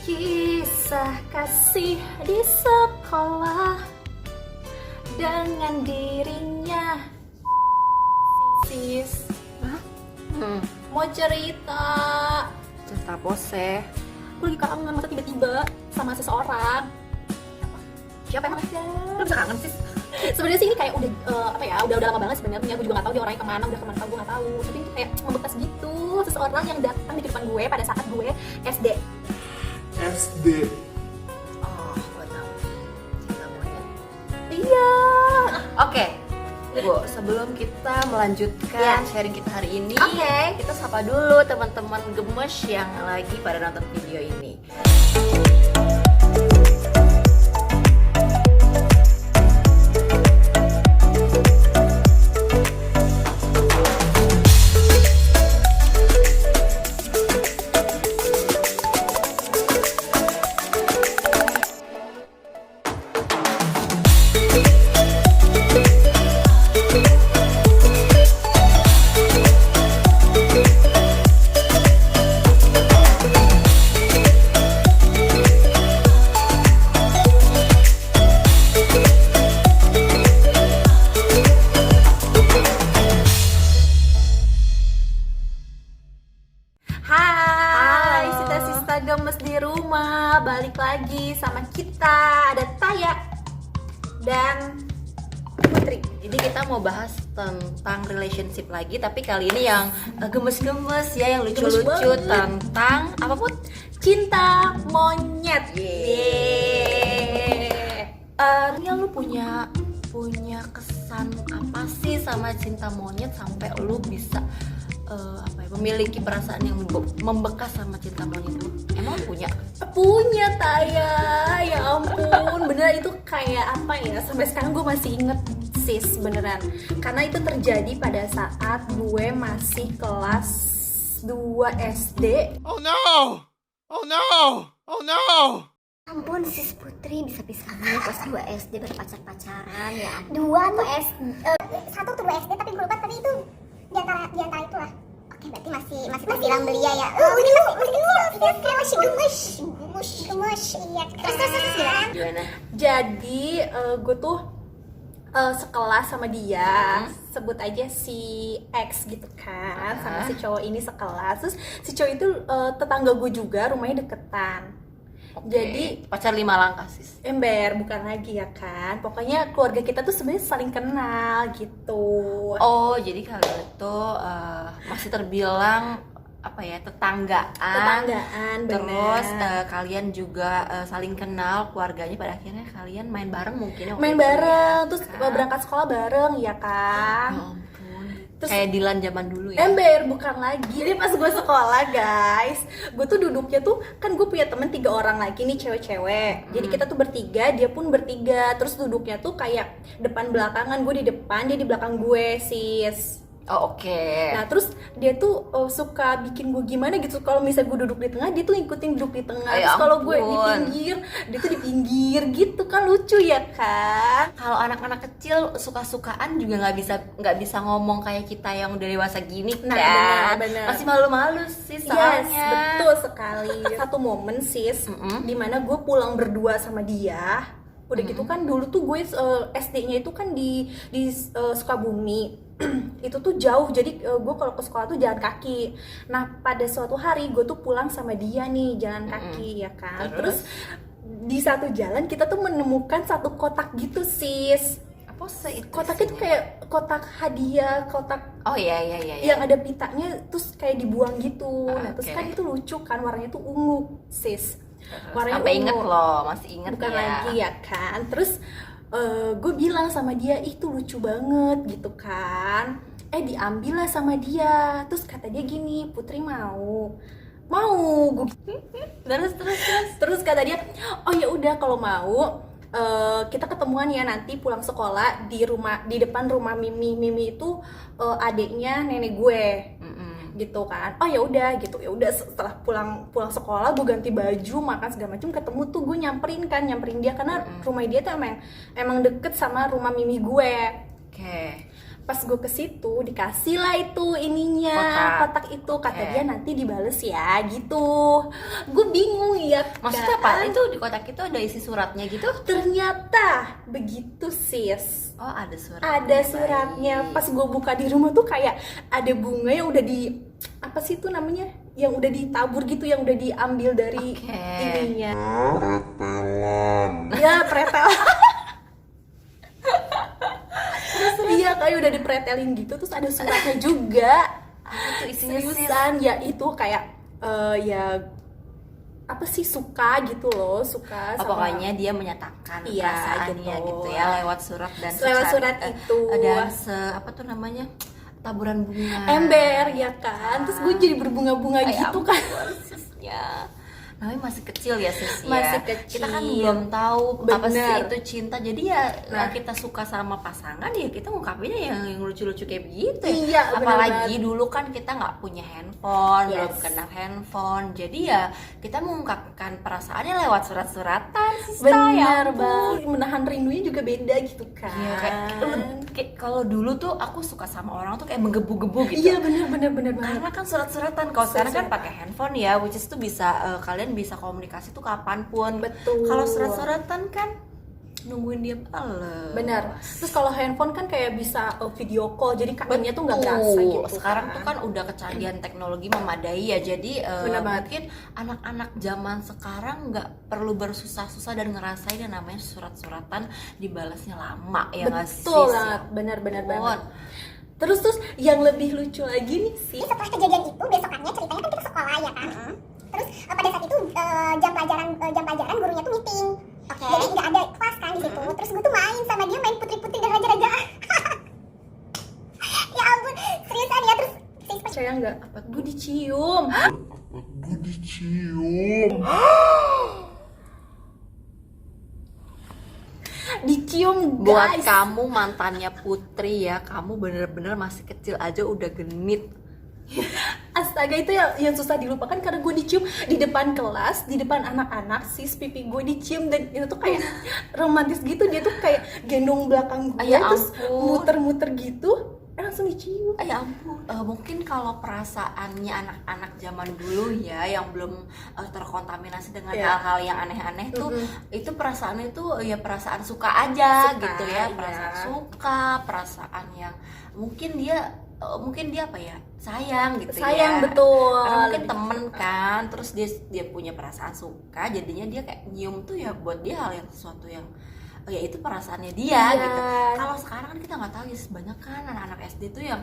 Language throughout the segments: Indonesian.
Kisah kasih di sekolah dengan dirinya sis. Hah? Mau cerita. Cerita pose. Gue lagi kangen, masa tiba-tiba sama seseorang. Siapa emang? Lu bisa kangen sih? Sebenarnya sih ini kayak udah lama banget sebenarnya. Gue juga nggak tahu dia orangnya kemana, udah kemana gue nggak tahu. Tapi itu kayak membekas gitu. Seseorang yang datang di kehidupan gue pada saat gue SD. Oh, gue tahu. Cinta monyet. Iya. Oke. Bu, sebelum kita melanjutkan sharing kita hari ini, kita sapa dulu teman-teman gemes yang lagi pada nonton video ini. Hai, sista-sista gemes di rumah, balik lagi sama kita. Ada Taya dan Putri. Jadi kita mau bahas tentang relationship lagi, tapi kali ini yang gemes-gemes ya, yang lucu-lucu Gemes banget. tentang apa Put? Cinta monyet. Nia, lu punya kesan apa sih sama cinta monyet sampai lu bisa memiliki perasaan yang membekas sama cinta monyet itu? Emang lu punya? Taya, ya ampun, beneran itu kayak apa ya? Sampai sekarang gue masih inget sis, beneran. Karena itu terjadi pada saat gue masih kelas 2 SD. Oh no! Oh no! Oh no! Ampun, sis Putri bisa-bisanya kelas 2 SD berpacar-pacaran ya. 2 tuh satu tuh 2 SD tapi gue lupa, tapi itu di antara itulah. Oke, berarti masih bilang belia ya. Ini masih gemes. Iya. Terus gimana? Gimana? Jadi gue tuh sekelas sama dia, sebut aja si X gitu kan, sama si cowok ini sekelas. Terus si cowok itu tetangga gue juga, rumahnya deketan. Jadi pacar 5 langkah sis. ember bukan lagi ya kan. Pokoknya keluarga kita tuh sebenarnya saling kenal gitu. Oh, jadi kalian itu masih terbilang apa ya, tetanggaan. Tetanggaan, Terus bener. kalian juga saling kenal keluarganya, pada akhirnya kalian main bareng mungkin ya waktu Main itu, bareng, ya terus kan? berangkat sekolah bareng ya kan. Ya ampun. Terus- Kayak Dilan zaman dulu ya. Ember bukan lagi. Jadi pas gue sekolah guys, gue tuh duduknya tuh kan gue punya temen 3 orang lagi nih, cewek-cewek. Jadi kita tuh bertiga, dia pun bertiga. Terus duduknya tuh kayak depan belakangan, gue di depan, dia di belakang gue sis. Oh, oke. Nah terus dia tuh suka bikin gue gimana gitu. Kalau misalnya gue duduk di tengah, dia tuh ngikutin duduk di tengah. Ya Terus kalau gue di ampun. pinggir, dia tuh di pinggir gitu kan, lucu ya kan. Kalau anak-anak kecil suka-sukaan juga nggak bisa ngomong kayak kita yang udah dewasa gini Nah, kan. benar. Masih malu-malu sih Yes, soalnya. betul sekali. Satu momen sis, dimana gue pulang berdua sama dia. Udah gitu kan dulu tuh gue SD-nya itu kan di Sukabumi. Itu tuh jauh, jadi gue kalau ke sekolah tuh jalan kaki. Nah pada suatu hari gue tuh pulang sama dia nih jalan kaki ya kan. Terus di satu jalan kita tuh menemukan satu kotak gitu sis. Apa sih itu? Kotaknya tuh kayak kotak hadiah, kotak Oh iya. yang ada pitanya terus kayak dibuang gitu. Nah terus Oke. kan itu lucu kan, warnanya tuh ungu sis. Warnanya Sampai inget ungu. loh, masih inget Bukan ya. lagi ya kan. Terus gue bilang sama dia, ih tuh lucu banget gitu kan. Diambil lah sama dia. Terus kata dia gini, Putri mau gue. Terus kata dia, oh ya udah kalau mau kita ketemuan ya nanti pulang sekolah di depan rumah Mimi itu adiknya nenek gue. Gitu kan. Oh ya udah gitu. Ya udah setelah pulang sekolah gue ganti baju, makan segala macam, ketemu tuh gue nyamperin dia karena rumah dia tuh emang deket sama rumah Mimi gue. Oke. pas gue ke situ dikasih lah itu ininya kotak itu, kata dia nanti dibales ya gitu. Gue bingung ya. Maksudnya apa? Itu di kotak itu ada isi suratnya gitu? Ternyata begitu sis. Oh, ada surat. Ada suratnya. Pas gue buka di rumah tuh kayak ada bunga yang udah di apa sih itu namanya? Yang udah ditabur gitu, yang udah diambil dari ininya. Pretelan. Ya, pretel. Iya, kayak udah dipretelin gitu, terus ada suratnya juga. Itu isinya Seriusan, ya itu kayak ya apa sih, suka gitu loh, suka sama pokoknya dia menyatakan Iya, perasaannya gitu ya lewat surat dan lewat surat itu. dan apa tuh namanya, taburan bunga, ember ya kan. Terus gue jadi berbunga-bunga gitu kan. Sisnya namanya masih kecil ya sis ya. Masih kecil. Kita kan belum tahu apa sih Bener. itu cinta. Jadi ya kita suka sama pasangan ya kita ngungkapinnya yang lucu-lucu kayak begitu ya. Iya, Apalagi bener dulu kan kita nggak punya handphone, Yes. belum kenal handphone. Jadi ya kita mengungkapkan perasaannya lewat surat-suratan sih. Bener banget. Menahan rindunya juga beda gitu kan. Iya, kayak kalau dulu tuh aku suka sama orang tuh kayak menggebu-gebu gitu. Iya, bener banget. Karena kan surat-suratan. Kalau sekarang kan pakai handphone ya, which is tuh bisa kalian bisa komunikasi tuh kapanpun. Betul. Kalau surat-suratan kan nungguin dia bales. Benar. Terus kalau handphone kan kayak bisa video call, jadi kangennya tuh nggak berasa gitu. Sekarang tuh kan udah kecanggihan teknologi memadai ya. Jadi Bener banget. mungkin anak-anak zaman sekarang nggak perlu bersusah-susah dan ngerasain yang namanya surat-suratan dibalasnya lama ya nggak sih? Betul banget, benar banget. Terus yang lebih lucu lagi nih sih, Setelah kejadian itu besokannya ceritanya kan kita sekolah ya kan. Terus pada saat itu jam pelajaran gurunya tuh meeting. Jadi nggak ada kelas kan di situ. Terus gue tuh main sama dia, main putri-putri dan raja-raja. Ya ampun, seriusan ya. Terus percaya nggak? Apa gue dicium? Gue dicium. Dicium Buat guys. kamu mantannya Putri ya, kamu bener-bener masih kecil aja udah genit. Astaga, itu yang susah dilupakan karena gue dicium di depan kelas, di depan anak-anak, sis pipi gue dicium, dan itu tuh kayak romantis gitu. Dia tuh kayak gendong belakang gue, Ya terus ampun. muter-muter gitu, langsung dicium. Ya ampun, mungkin kalau perasaannya anak-anak zaman dulu ya yang belum terkontaminasi dengan hal-hal yang aneh-aneh tuh, itu perasaannya tuh ya perasaan suka aja Suka, gitu ya, iya. perasaan suka, perasaan yang mungkin dia apa ya, sayang gitu Sayang, ya. betul. Karena mungkin Lebih temen suka. kan, terus dia punya perasaan suka, jadinya dia kayak nyium tuh ya buat dia hal yang sesuatu yang ya itu perasaannya dia Iya. gitu. Kalau sekarang kan kita nggak tahu ya, banyak kan anak-anak SD tuh yang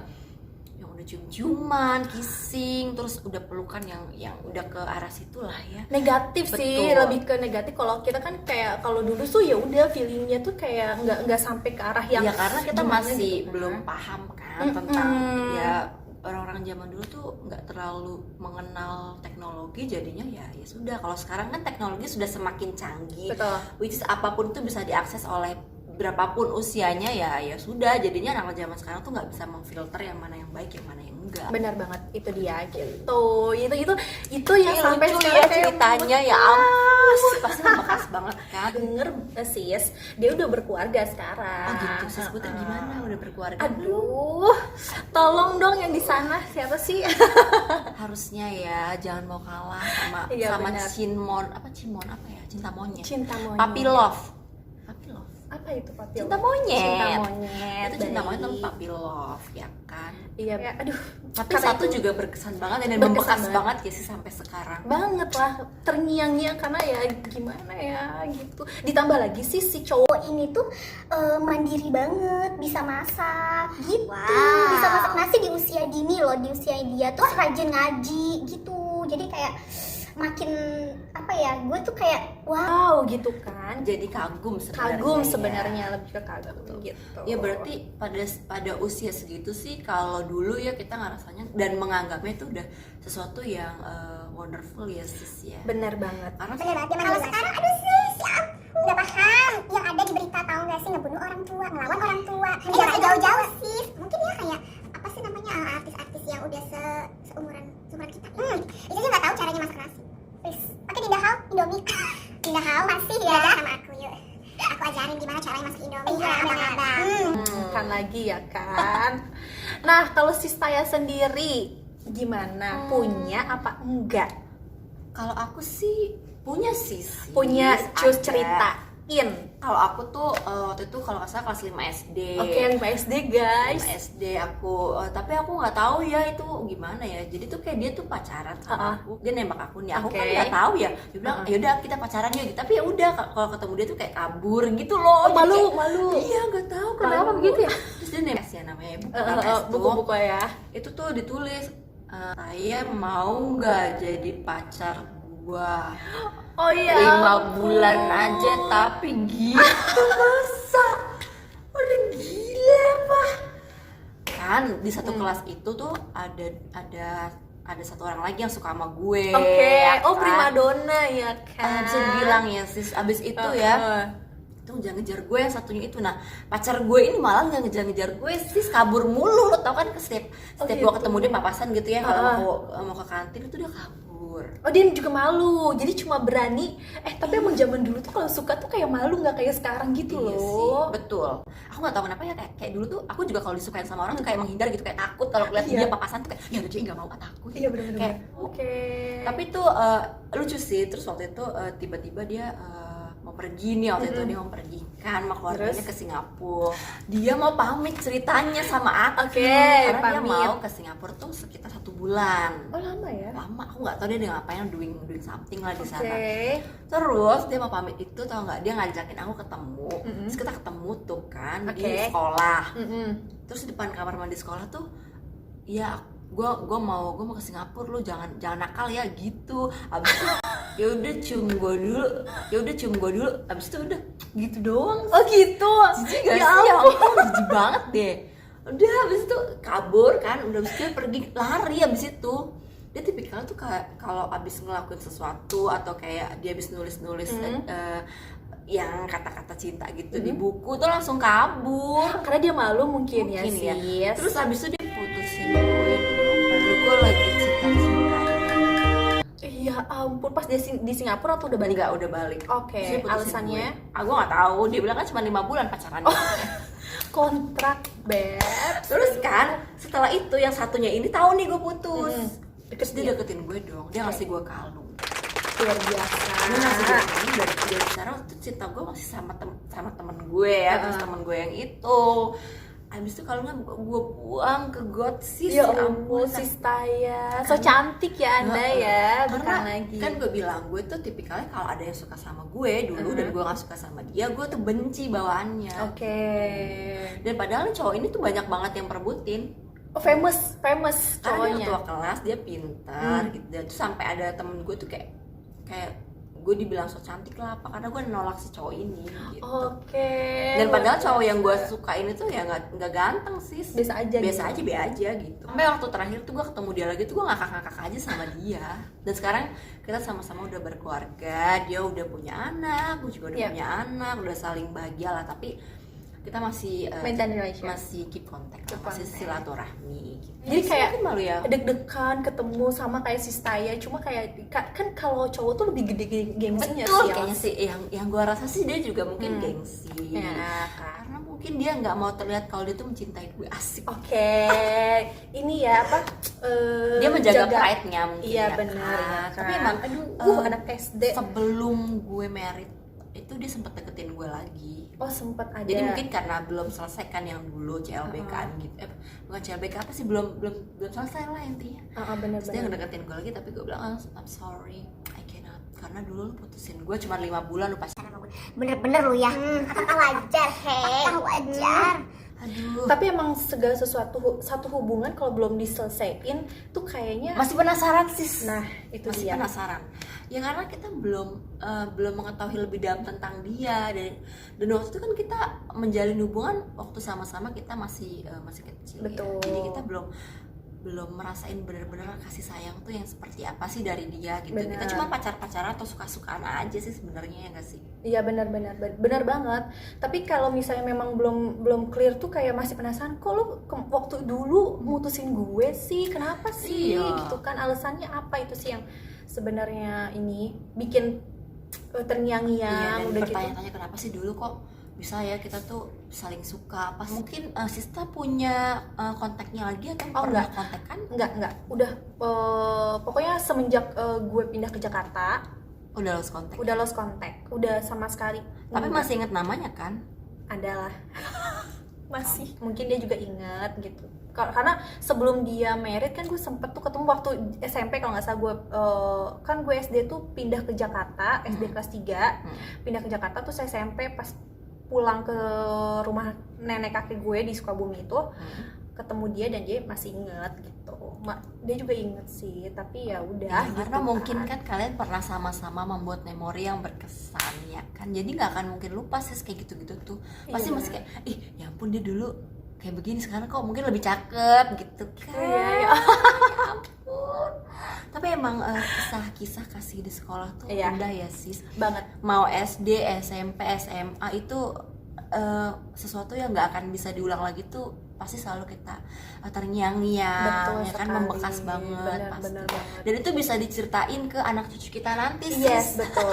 udah cium-ciuman, kissing, terus udah pelukan yang udah ke arah situ lah ya. Negatif sih, Betul. lebih ke negatif. Kalau kita kan kayak kalau dulu tuh ya udah feelingnya tuh kayak nggak sampai ke arah yang Ya karena kita gimana masih gitu. belum paham kan tentang ya orang-orang zaman dulu tuh nggak terlalu mengenal teknologi, jadinya ya sudah. Kalau sekarang kan teknologi sudah semakin canggih, Betul. which is apapun tuh bisa diakses oleh berapapun usianya, ya sudah. Jadinya anak zaman sekarang tuh nggak bisa memfilter yang mana yang baik, yang mana yang enggak. Benar banget, itu dia gitu. Itu yang sampai lucu sekarang ya kayak ceritanya, ya ampun, pasti membekas banget kan. denger sis, dia udah berkeluarga sekarang. Oh gitu, sis Putri gimana, udah berkeluarga? Aduh, tolong dong yang di sana siapa sih? Harusnya ya jangan mau kalah sama Iya, sama benar. Cimon apa ya, cinta monyet. Cinta monyet. Puppy love. Apa itu papi? Cinta monyet. Cinta monyet. Itu cinta monyet baik. tuh puppy love ya kan. Iya, aduh. Tapi karena satu itu juga berkesan banget dan Berkesan membekas banget. banget ya sih sampai sekarang. banget lah, terngiang-ngiang karena ya gimana ya gitu. Ditambah lagi sih si cowok ini tuh mandiri banget, bisa masak gitu. Wow. Bisa masak nasi di usia dini loh, di usia dia tuh rajin ngaji gitu. Jadi kayak makin apa ya, gue tuh kayak wow gitu kan. Jadi kagum sebenarnya. Kagum ya. sebenarnya, lebih ke kagum gitu. Ya berarti pada usia segitu sih, kalau dulu ya kita ngerasanya dan menganggapnya itu udah sesuatu yang wonderful ya sis ya. Bener banget. Karena bener banget. Kalau sekarang aduh sis, ya ampun, nggak paham yang ada di berita, tahu nggak sih, ngebunuh orang tua, ngelawan orang tua. Nggak usah jauh-jauh sis, mungkin ya kayak apa sih namanya, artis-artis yang udah seumuran kita. Itu aja nggak tahu caranya masak nasi. Please, pakai Dindahau, Indomie. Dindahau masih ya sama aku, yuk. Aku ajarin gimana caranya masak Indomie. Iya, abang-abang. balikan lagi ya kan. Nah kalau si Staya sendiri gimana, punya apa enggak? Kalau aku sih punya sih. Punya, cus ada. ceritain. Kalau aku tuh waktu itu kalau nggak salah kelas 5 SD. Oke, 5 SD guys. 5 SD aku, tapi aku nggak tahu ya itu gimana ya. Jadi tuh kayak dia tuh pacaran sama aku, dia nembak aku nih. Aku kan nggak tahu ya. Dia bilang yaudah kita pacaran yuk. Tapi ya udah kalau ketemu dia tuh kayak kabur gitu loh. Jadi Malu, kayak, malu. Iya nggak tahu kenapa Malu. begitu ya. Terus dia nembak ya namanya Buku-buku ya. Itu tuh ditulis saya mau nggak jadi pacar gua. Oh iya. 5 bulan aja tapi gitu masa udah gila apa kan di satu kelas itu tuh ada satu orang lagi yang suka sama gue. Oke. Ya Oh kan? primadona ya kan. Bisa dibilang ya sis abis itu ya itu ngejar-ngejar gue yang satunya itu. Nah pacar gue ini malah nggak ngejar-ngejar gue sis, kabur mulu. Lo tau kan setiap gue gitu. ketemu dia papasan gitu ya, kalau mau ke kantin itu dia kabur. Oh dia juga malu, jadi cuma berani. Tapi emang zaman dulu tuh kalau suka tuh kayak malu, nggak kayak sekarang gitu Iya loh. sih, betul. Aku nggak tahu kenapa ya kayak dulu tuh aku juga kalau disukain sama orang tuh kayak menghindar gitu, kayak takut kalau lihat dia papasan tuh kayak ya udah nggak mau, takut. Iya benar-benar. Kayak Oke. tapi tuh lucu sih. Terus waktu itu tiba-tiba dia mau pergi nih waktu itu dia mau pergi kan sama keluarganya ke Singapura. Dia mau pamit ceritanya sama aku. Oke, karena dia pamit. mau ke Singapura tuh sekitar 1 bulan. Oh lama ya. Lama, aku nggak tahu dia ngapain, doing something lah di sana. Oke. Terus dia mau pamit itu tau nggak, dia ngajakin aku ketemu. Terus kita ketemu tuh kan di sekolah. Terus di depan kamar mandi sekolah tuh ya gue mau ke Singapura, lu jangan nakal ya gitu. Abis itu ya udah cium gue dulu, abis itu udah gitu doang. Oh gitu. Jijik gak sih? Ya ampun, jijik banget deh. Udah abis itu kabur kan, udah abis itu dia pergi lari. Abis itu dia tipikalnya tuh kayak kalau abis ngelakuin sesuatu atau kayak dia abis nulis yang kata-kata cinta gitu di buku tuh langsung kabur. Karena dia malu mungkin ya sih. Terus abis itu dia putusin gue dong, padahal gue lagi cinta-cintanya. Ya ampun, pas dia di Singapura atau udah balik? Enggak, udah balik. Oke, Terus dia putusin alasannya? gue. Gue nggak tahu, dia bilang kan cuma 5 bulan pacarannya. Kontrak, beb. Terus kan setelah itu yang satunya ini tahu nih gue putus. Terus dia deketin gue dong, dia ngasih gue kalung. Luar biasa. Dia ngasih gue kalung dari sekarang tuh cinta gue masih sama temen gue ya, terus temen gue yang itu. Abis itu kalungnya gue buang ke got sis. Ya ampun, si Staya. So cantik ya Anda ya, bukan karena lagi. kan gue bilang gue tuh tipikalnya kalau ada yang suka sama gue dulu dan gue nggak suka sama dia, gue tuh benci bawaannya. Oke. Dan padahal cowok ini tuh banyak banget yang perebutin. Oh famous Karena cowoknya. dia ketua kelas, dia pintar gitu. Dan tuh sampai ada temen gue tuh kayak gue dibilang so cantik lah apa, karena gue nolak si cowok ini gitu. Oke. Dan padahal cowok yang gue suka ini tuh ya nggak ganteng sis, Biasa aja gitu. Sampai waktu terakhir tuh gue ketemu dia lagi tuh gue ngakak aja sama dia. Dan sekarang kita sama-sama udah berkeluarga, dia udah punya anak, gue juga udah punya anak, udah saling bahagia lah. Tapi kita masih maintain relation, masih keep contact, masih silaturahmi gitu. Jadi kayak malu ya, deg-degan ketemu sama kayak si Staya, cuma kayak kan kalau cowok tuh lebih gede gengsinya betul sih. kayaknya sih yang gue rasa sih dia juga mungkin gengsi Ya, karena mungkin dia nggak mau terlihat kalau dia tuh mencintai gue. Asik. Oke. Ini ya apa? Dia menjaga pride-nya mungkin. Iya ya benar. kan? Ya, Tapi emang anak SD. sebelum gue married itu dia sempet deketin gue lagi. Oh sempat ada. Jadi mungkin karena belum selesai kan yang dulu CLBK-an gitu. Bukan CLBK apa sih, belum selesai lah intinya. Benar-benar. Terus dia ngedeketin gue lagi, tapi gue bilang I'm sorry, I cannot. Karena dulu lu putusin gue cuma 5 bulan, lu pacaran sama gue. Bener-bener lu ya. Apakah wajar, Apakah wajar? Aduh. Tapi emang segala satu hubungan kalau belum diselesaikan tuh kayaknya Masih penasaran sis. Nah, itu masih dia. penasaran. Ya karena kita belum mengetahui lebih dalam tentang dia, dan waktu itu kan kita menjalin hubungan waktu sama-sama kita masih kecil. Betul. Ya. Jadi kita belum merasain benar-benar kasih sayang tuh yang seperti apa sih dari dia gitu. Bener. Kita cuma pacar-pacaran atau suka-sukaan aja sih sebenarnya, ya nggak sih? Iya benar banget. Tapi kalau misalnya memang belum clear tuh kayak masih penasaran, kok lu waktu dulu mutusin gue sih, kenapa sih? Iya. Gitu kan, alasannya apa itu sih yang sebenarnya ini bikin terngiang-ngiang Dan udah gitu. bertanya-tanya kenapa sih dulu kok bisa ya kita tuh saling suka. Pas mungkin Sista punya kontaknya lagi atau pernah kontekan? Enggak, udah pokoknya semenjak gue pindah ke Jakarta Udah lost kontak. udah lost contact, udah sama sekali. Tapi masih inget namanya kan? Adalah masih, mungkin dia juga ingat gitu. Karena sebelum dia married kan gue sempet tuh ketemu waktu SMP kalau nggak salah. Gue kan gue SD tuh pindah ke Jakarta, SD kelas 3 pindah ke Jakarta, terus SMP pas pulang ke rumah nenek kakek gue di Sukabumi itu ketemu dia dan dia masih inget gitu. Dia juga inget sih, tapi ya udah gitu karena mungkin kan kalian pernah sama-sama membuat memori yang berkesan ya kan, jadi nggak akan mungkin lupa sih kayak gitu-gitu tuh. Pasti Iya. masih kayak ih ya ampun dia dulu kayak begini, sekarang kok mungkin lebih cakep gitu kan. Iya, ya. Ya ampun. Tapi emang kisah-kisah kasih di sekolah tuh Iya. indah ya sis. Banget. Mau SD, SMP, SMA itu sesuatu yang nggak akan bisa diulang lagi tuh, pasti selalu kita terngiang-ngiang Betul ya kan, sekali. membekas banget pasti. Bener banget. Dan itu bisa diceritain ke anak cucu kita nanti sis. Yes, betul.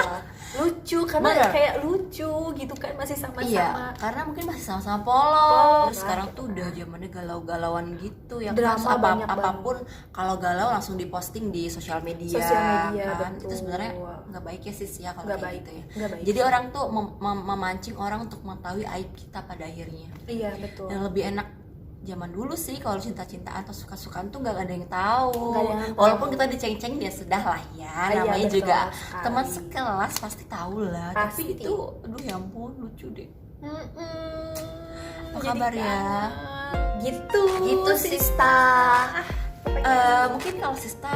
Lucu karena Bener. kayak lucu gitu kan, masih sama-sama. Iya, karena mungkin masih sama-sama polos. Terus Kan. sekarang tuh udah zamannya galau-galauan gitu ya Drama kan. banyak Apapun kalau galau langsung diposting di sosial media. Sosial media, kan. betul. Itu sebenarnya nggak baik ya sis ya kalau Nggak kayak baik, gitu ya. nggak baik. Jadi orang tuh memancing orang untuk mengetahui aib kita pada akhirnya. Iya, betul. Yang lebih enak zaman dulu sih kalau cinta-cintaan atau suka-sukaan tuh nggak ada yang tahu. Nggak ada yang tahu. Walaupun kita diceng-ceng ya sudah lah ya. Iya, Namanya betul juga sekali. teman sekelas pasti tahu lah. Tapi Pasti. itu aduh ya ampun lucu deh. Apa Jadi kabar ya? kangen. Gitu. Gitu Sista. Pokoknya Mungkin kalau Sista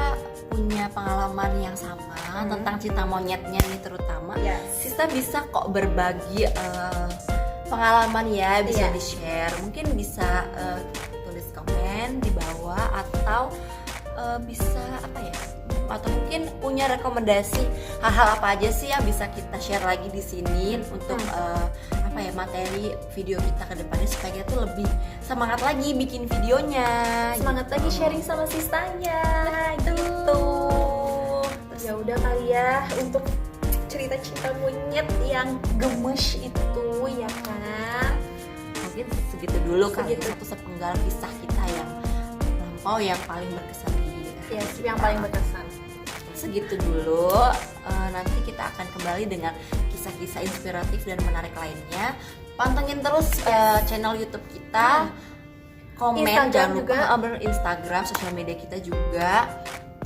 punya pengalaman yang sama tentang cinta monyetnya nih terutama, Yes. Sista bisa kok berbagi pengalaman ya, bisa Iya. di-share. Mungkin bisa tulis komen di bawah atau bisa apa ya? Atau mungkin punya rekomendasi hal-hal apa aja sih yang bisa kita share lagi di sini untuk apa ya, materi video kita ke depannya supaya kita tuh lebih semangat lagi bikin videonya. semangat lagi sharing sama sistanya gitu. Ya udah kali ya untuk cerita cinta monyet yang gemes itu ya kan. Mungkin segitu dulu kali, Segitu. satu sepenggal kisah kita yang lampau yang paling berkesan di Ya, yang paling berkesan. segitu dulu. Nanti kita akan kembali dengan kisah-kisah inspiratif dan menarik lainnya. Pantengin terus channel YouTube kita, komen Instagram jangan lupa juga. Instagram, sosial media kita juga.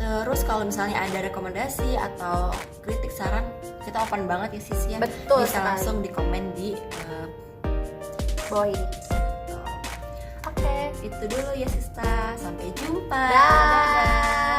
Terus kalau misalnya ada rekomendasi atau kritik saran, kita open banget ya sis ya. Betul Bisa sekali. langsung di komen di Boy. Oke, itu dulu ya Sista. Sampai jumpa. Dah.